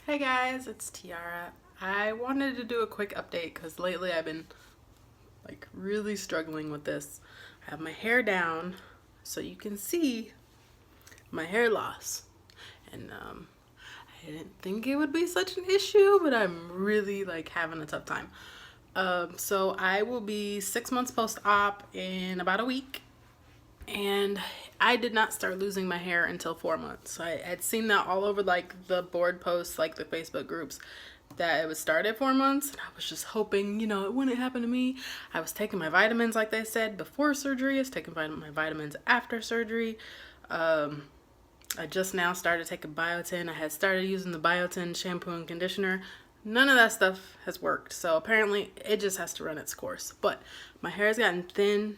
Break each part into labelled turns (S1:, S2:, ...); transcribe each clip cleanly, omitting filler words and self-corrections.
S1: Hey guys, it's Tiara. I wanted to do a quick update because lately I've been really struggling with this. I have my hair down so you can see my hair loss. And I didn't think it would be such an issue, but I'm really having a tough time. So I will be 6 months post-op in about a week. And I did not start losing my hair until 4 months. I had seen that all over the board posts, the Facebook groups, that it would start at 4 months. And I was just hoping, it wouldn't happen to me. I was taking my vitamins like they said before surgery. I was taking my vitamins after surgery. I just now started taking biotin. I had started using the biotin shampoo and conditioner. None of that stuff has worked. So apparently it just has to run its course. But my hair has gotten thin.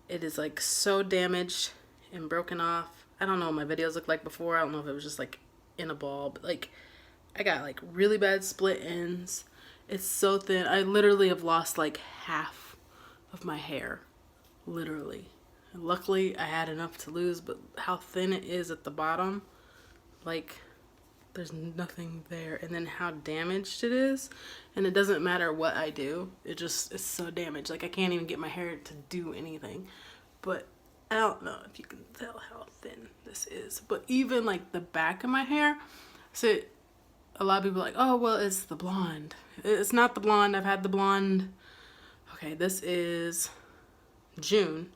S1: It is so damaged and broken off. I don't know what my videos looked like before. I don't know if it was just in a ball, but I got really bad split ends. It's so thin. I literally have lost half of my hair. Literally. And luckily I had enough to lose, but how thin it is at the bottom, there's nothing there. And then how damaged it is, and it doesn't matter what I do, it's so damaged. I can't even get my hair to do anything. But I don't know if you can tell how thin this is, but even the back of my hair, so a lot of people are like, oh well, it's the blonde. It's not the blonde. I've had the blonde. Okay, this is June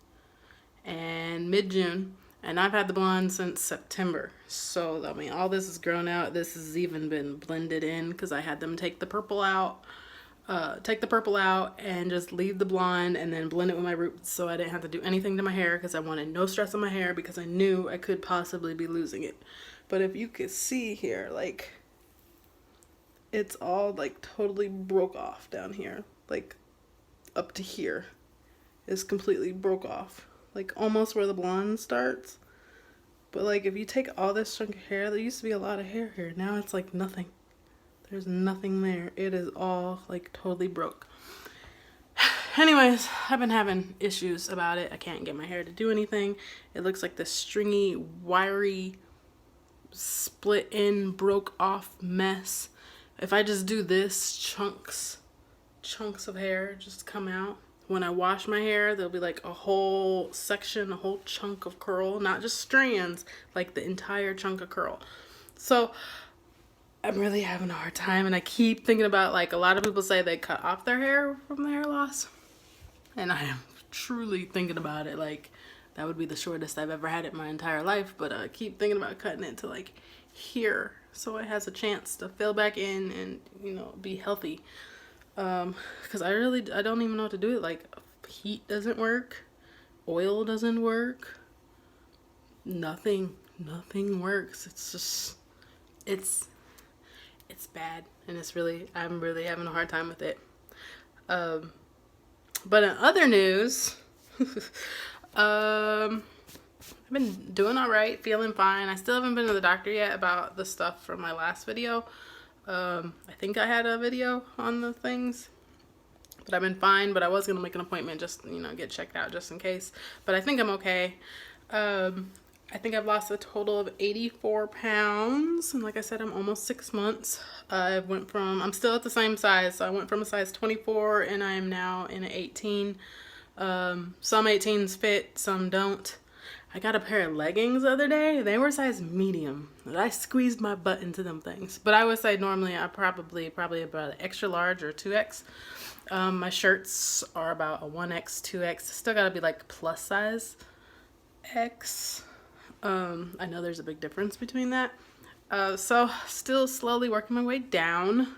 S1: and mid-June, and I've had the blonde since September. So, I mean, all this is grown out. This has even been blended in because I had them take the purple out and just leave the blonde and then blend it with my roots, so I didn't have to do anything to my hair because I wanted no stress on my hair because I knew I could possibly be losing it. But if you could see here, it's all totally broke off down here. Up to here is completely broke off. Almost where the blonde starts. But if you take all this chunk of hair, there used to be a lot of hair here. Now it's nothing. There's nothing there. It is all totally broke. Anyways, I've been having issues about it. I can't get my hair to do anything. It looks like this stringy, wiry, split in, broke off mess. If I just do this, chunks of hair just come out. When I wash my hair, there'll be a whole section, a whole chunk of curl, not just strands, the entire chunk of curl. So I'm really having a hard time, and I keep thinking about a lot of people say they cut off their hair from the hair loss, and I am truly thinking about it. That would be the shortest I've ever had it my entire life, but I keep thinking about cutting it to here so it has a chance to fill back in and be healthy. Because I don't even know what to do. Heat doesn't work, oil doesn't work, nothing works. It's bad, and I'm really having a hard time with it. But in other news, I've been doing all right, feeling fine. I still haven't been to the doctor yet about the stuff from my last video. I think I had a video on the things, but I've been fine. But I was gonna make an appointment just get checked out just in case. But I think I'm okay. I think I've lost a total of 84 pounds, and like I said, I'm almost 6 months. I'm still at the same size, so I went from a size 24 and I am now in an 18. Some 18s fit, some don't. I got a pair of leggings the other day. They were size medium. I squeezed my butt into them things. But I would say normally I probably about an extra large or 2X. My shirts are about a 1X, 2X. Still gotta be plus size X. I know there's a big difference between that. So still slowly working my way down.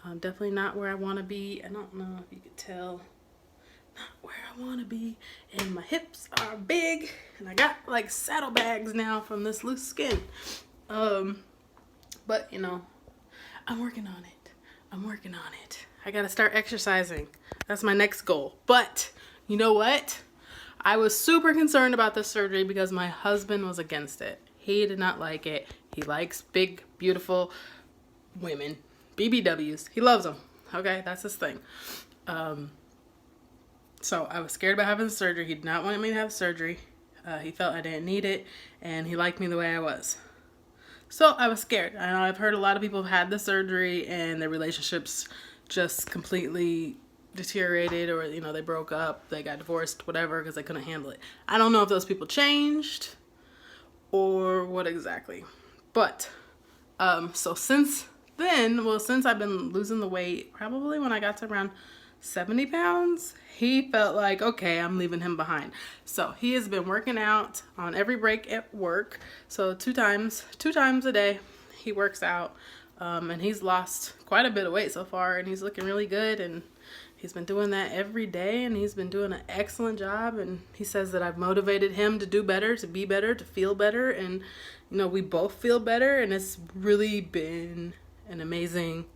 S1: Definitely not where I want to be. I don't know if you could tell. Not where I want to be, and my hips are big, and I got saddlebags now from this loose skin. But I'm working on it. I gotta start exercising. That's my next goal. But you know what? I was super concerned about this surgery because my husband was against it. He did not like it. He likes big, beautiful women, BBWs. He loves them. Okay, that's his thing. So I was scared about having the surgery. He did not want me to have surgery. He felt I didn't need it, and he liked me the way I was. So I was scared. I know I've heard a lot of people have had the surgery and their relationships just completely deteriorated, or they broke up, they got divorced, whatever, because they couldn't handle it. I don't know if those people changed or what exactly. But so since then, since I've been losing the weight, probably when I got to around 70 pounds, he felt like, okay, I'm leaving him behind. So he has been working out on every break at work. So two times a day, he works out. And he's lost quite a bit of weight so far, and he's looking really good. And he's been doing that every day, and he's been doing an excellent job. And he says that I've motivated him to do better, to be better, to feel better. And, we both feel better, and it's really been an amazing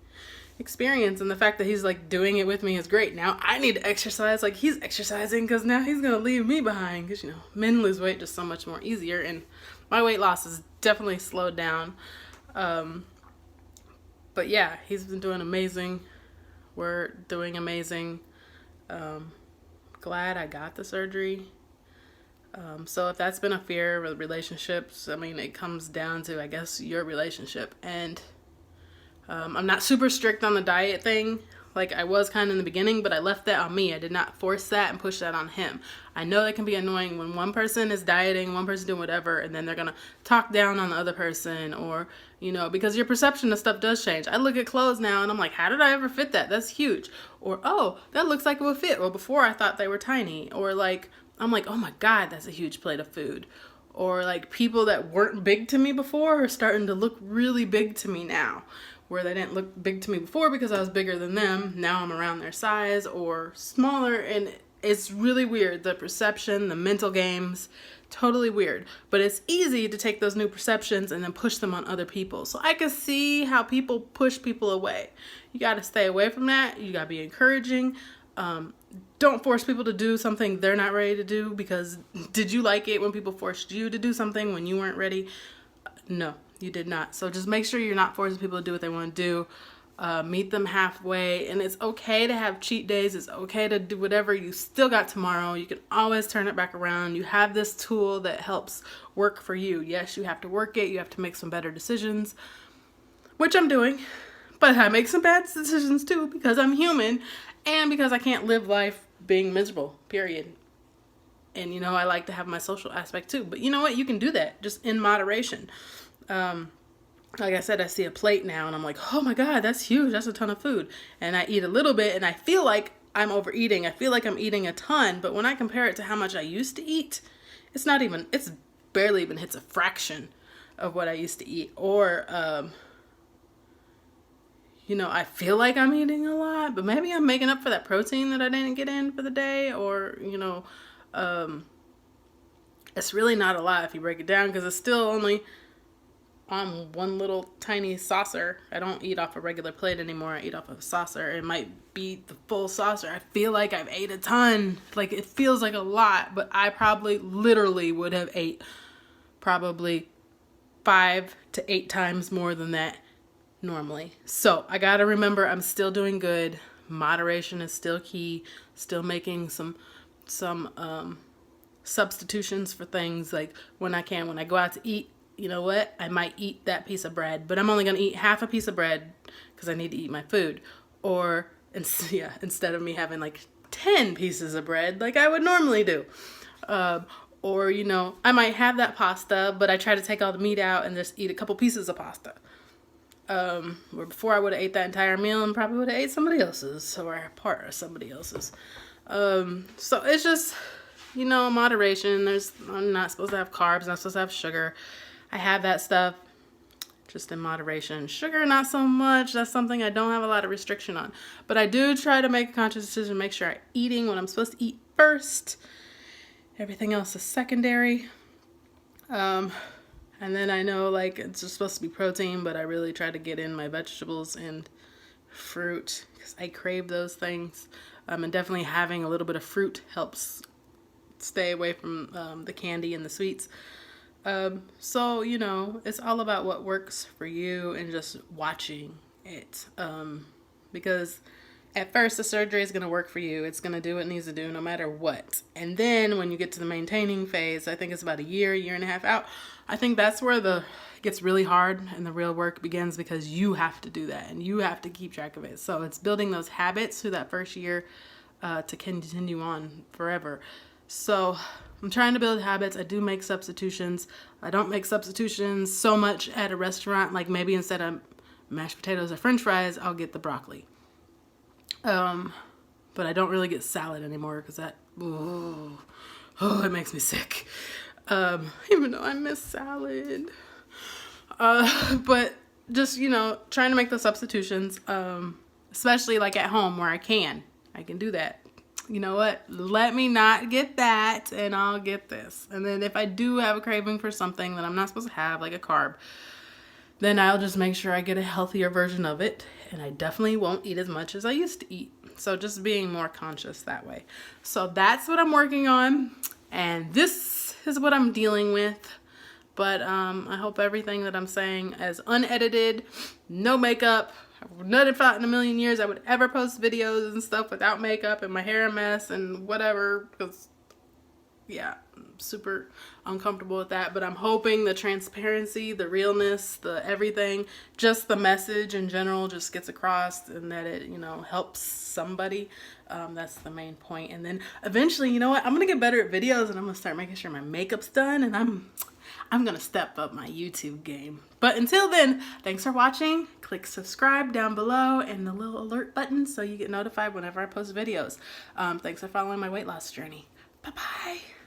S1: experience. And the fact that he's like doing it with me is great. Now I need to exercise like he's exercising, because now he's gonna leave me behind, because men lose weight just so much more easier, and my weight loss has definitely slowed down. But yeah, he's been doing amazing. We're doing amazing. Glad I got the surgery. So if that's been a fear with relationships, it comes down to, I guess, your relationship. And I'm not super strict on the diet thing like I was kind of in the beginning, but I left that on me. I did not force that and push that on him. I know that can be annoying when one person is dieting, one person doing whatever, and then they're going to talk down on the other person, or, because your perception of stuff does change. I look at clothes now and I'm like, how did I ever fit that? That's huge. Or, oh, that looks like it would fit. Or before I thought they were tiny. Or like, I'm like, oh my God, that's a huge plate of food. Or like people that weren't big to me before are starting to look really big to me now, where they didn't look big to me before because I was bigger than them. Now I'm around their size or smaller, and it's really weird. The perception, the mental games, totally weird. But it's easy to take those new perceptions and then push them on other people. So I can see how people push people away. You got to stay away from that. You got to be encouraging. Don't force people to do something they're not ready to do, because did you like it when people forced you to do something when you weren't ready? No, you did not. So just make sure you're not forcing people to do what they want to do. Meet them halfway, and it's okay to have cheat days. It's okay to do whatever. You still got tomorrow. You can always turn it back around. You have this tool that helps work for you. Yes, you have to work it. You have to make some better decisions, which I'm doing, but I make some bad decisions too, because I'm human and because I can't live life being miserable, period. And, I like to have my social aspect too. But you know what? You can do that just in moderation. Like I said, I see a plate now and I'm like, oh my God, that's huge. That's a ton of food. And I eat a little bit and I feel like I'm overeating. I feel like I'm eating a ton. But when I compare it to how much I used to eat, it's barely even hits a fraction of what I used to eat. Or, I feel like I'm eating a lot, but maybe I'm making up for that protein that I didn't get in for the day. Or, it's really not a lot if you break it down, because it's still only on one little tiny saucer. I don't eat off a regular plate anymore. I eat off of a saucer. It might be the full saucer. I feel like I've ate a ton. Like, it feels like a lot, but I probably literally would have ate probably 5 to 8 times more than that normally. So I gotta remember, I'm still doing good. Moderation is still key. Still making some substitutions for things, like when I go out to eat, you know what, I might eat that piece of bread, but I'm only going to eat half a piece of bread because I need to eat my food. Or instead of me having like 10 pieces of bread like I would normally do. Or, I might have that pasta, but I try to take all the meat out and just eat a couple pieces of pasta. Where before I would have ate that entire meal and probably would have ate somebody else's, or a part of somebody else's. So it's just, moderation. I'm not supposed to have carbs. I'm not supposed to have sugar. I have that stuff just in moderation. Sugar, not so much. That's something I don't have a lot of restriction on. But I do try to make a conscious decision, make sure I'm eating what I'm supposed to eat first. Everything else is secondary. And then I know, like, it's just supposed to be protein, but I really try to get in my vegetables and fruit because I crave those things. And definitely having a little bit of fruit helps stay away from the candy and the sweets. So, it's all about what works for you and just watching it. Because At first, the surgery is going to work for you. It's going to do what it needs to do no matter what. And then when you get to the maintaining phase, I think it's about a year and a half out, I think that's where it gets really hard and the real work begins, because you have to do that and you have to keep track of it. So it's building those habits through that first year to continue on forever. So I'm trying to build habits. I do make substitutions. I don't make substitutions so much at a restaurant. Like maybe instead of mashed potatoes or french fries, I'll get the broccoli. But I don't really get salad anymore because that, it makes me sick. Even though I miss salad. But just, trying to make the substitutions, especially like at home where I can do that. You know what? Let me not get that and I'll get this. And then if I do have a craving for something that I'm not supposed to have, like a carb, then I'll just make sure I get a healthier version of it. And I definitely won't eat as much as I used to eat. So just being more conscious that way. So that's what I'm working on. And this is what I'm dealing with. But I hope everything that I'm saying is unedited, no makeup. I would not have thought in a million years I would ever post videos and stuff without makeup and my hair a mess and whatever. Because, yeah, I'm super uncomfortable with that. But I'm hoping the transparency, the realness, the everything, just the message in general just gets across and that it, helps somebody. That's the main point. And then eventually, you know what? I'm going to get better at videos and I'm going to start making sure my makeup's done. And I'm going to step up my YouTube game. But until then, thanks for watching. Click subscribe down below and the little alert button so you get notified whenever I post videos. Thanks for following my weight loss journey. Bye-bye.